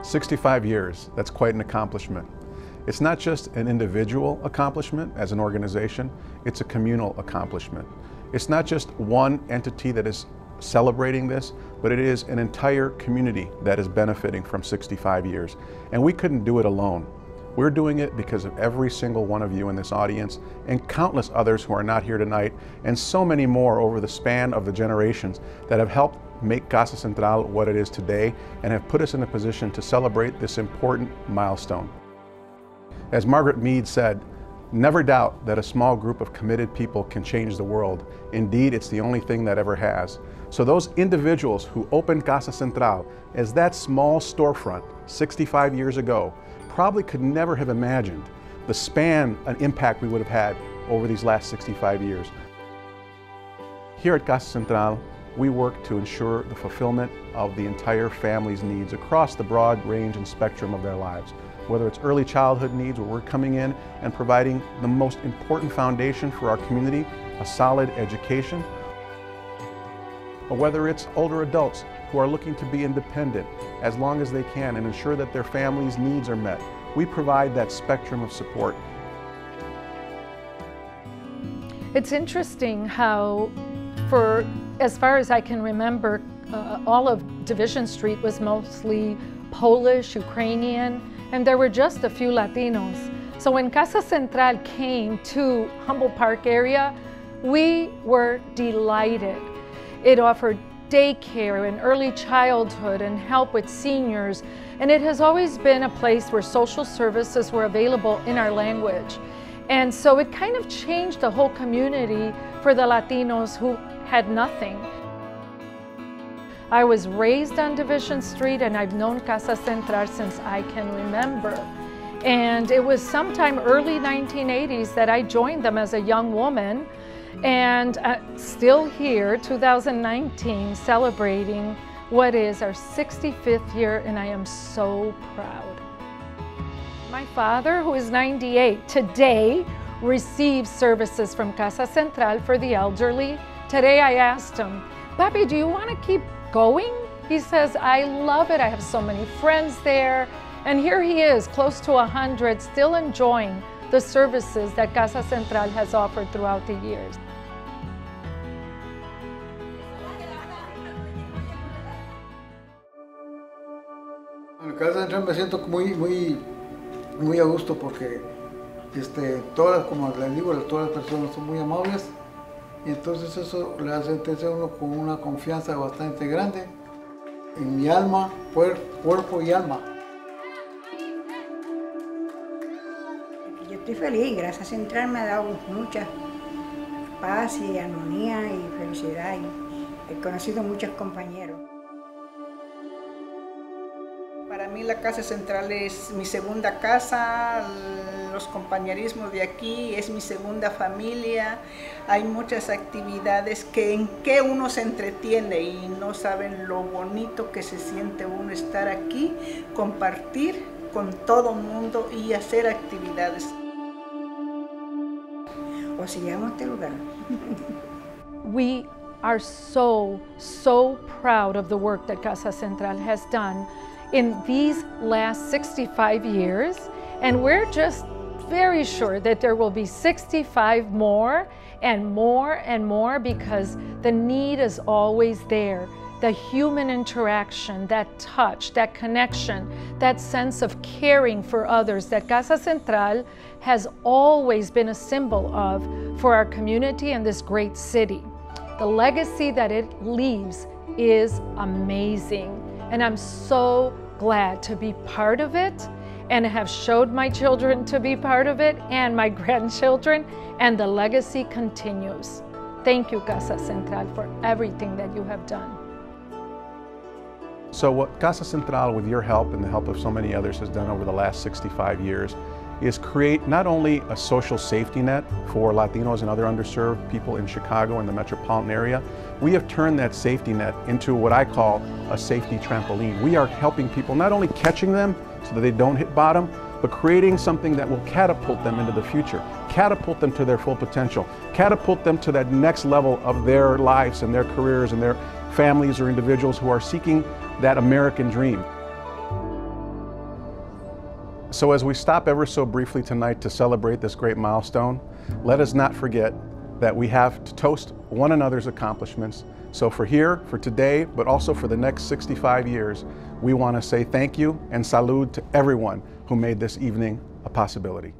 65 years, that's quite an accomplishment. It's not just an individual accomplishment as an organization, it's a communal accomplishment. It's not just one entity that is celebrating this, but it is an entire community that is benefiting from 65 years. And we couldn't do it alone. We're doing it because of every single one of you in this audience and countless others who are not here tonight, and so many more over the span of the generations that have helped make Casa Central what it is today and have put us in a position to celebrate this important milestone. As Margaret Mead said, never doubt that a small group of committed people can change the world. Indeed, it's the only thing that ever has. So those individuals who opened Casa Central as that small storefront 65 years ago probably could never have imagined the span and impact we would have had over these last 65 years. Here at Casa Central, we work to ensure the fulfillment of the entire family's needs across the broad range and spectrum of their lives. Whether it's early childhood needs, where we're coming in and providing the most important foundation for our community, a solid education, or whether it's older adults who are looking to be independent as long as they can and ensure that their family's needs are met. We provide that spectrum of support. It's interesting how, for as far as I can remember, all of Division Street was mostly Polish, Ukrainian, and there were just a few Latinos. So when Casa Central came to Humboldt Park area, we were delighted. It offered daycare and early childhood and help with seniors, and it has always been a place where social services were available in our language. And so it kind of changed the whole community for the Latinos who had nothing. I was raised on Division Street, and I've known Casa Central since I can remember. And it was sometime early 1980s that I joined them as a young woman, and still here, 2019, celebrating what is our 65th year, and I am so proud. My father, who is 98, today receives services from Casa Central for the elderly. Today I asked him, "Papi, do you want to keep going?" He says, "I love it. I have so many friends there." And here he is, close to 100, still enjoying the services that Casa Central has offered throughout the years. En Casa Central me siento muy a gusto porque todas, como les digo, todas las personas son muy amables, y entonces eso le hace sentirse a uno con una confianza bastante grande en mi alma, cuerpo y alma. Yo estoy feliz, Casa Central me ha dado mucha paz y armonía y felicidad, y he conocido muchos compañeros. Para mí la Casa Central es mi segunda casa, los compañerismos de aquí es mi segunda familia. Hay muchas actividades en que uno se entretiene y no saben lo bonito que se siente uno estar aquí, compartir con todo mundo y hacer actividades. O si llegamos a este lugar. We are so proud of the work that Casa Central has done in these last 65 years, and we're just very sure that there will be 65 more and more and more, because the need is always there. The human interaction, that touch, that connection, that sense of caring for others that Casa Central has always been a symbol of for our community and this great city. The legacy that it leaves is amazing, and I'm so glad to be part of it, and have showed my children to be part of it and my grandchildren, and the legacy continues. Thank you, Casa Central, for everything that you have done. So what Casa Central, with your help and the help of so many others, has done over the last 65 years is create not only a social safety net for Latinos and other underserved people in Chicago and the metropolitan area, we have turned that safety net into what I call a safety trampoline. We are helping people, not only catching them so that they don't hit bottom, but creating something that will catapult them into the future, catapult them to their full potential, catapult them to that next level of their lives and their careers and their families or individuals who are seeking that American dream. So as we stop ever so briefly tonight to celebrate this great milestone, let us not forget that we have to toast one another's accomplishments. So for today, but also for the next 65 years, we want to say thank you and salud to everyone who made this evening a possibility.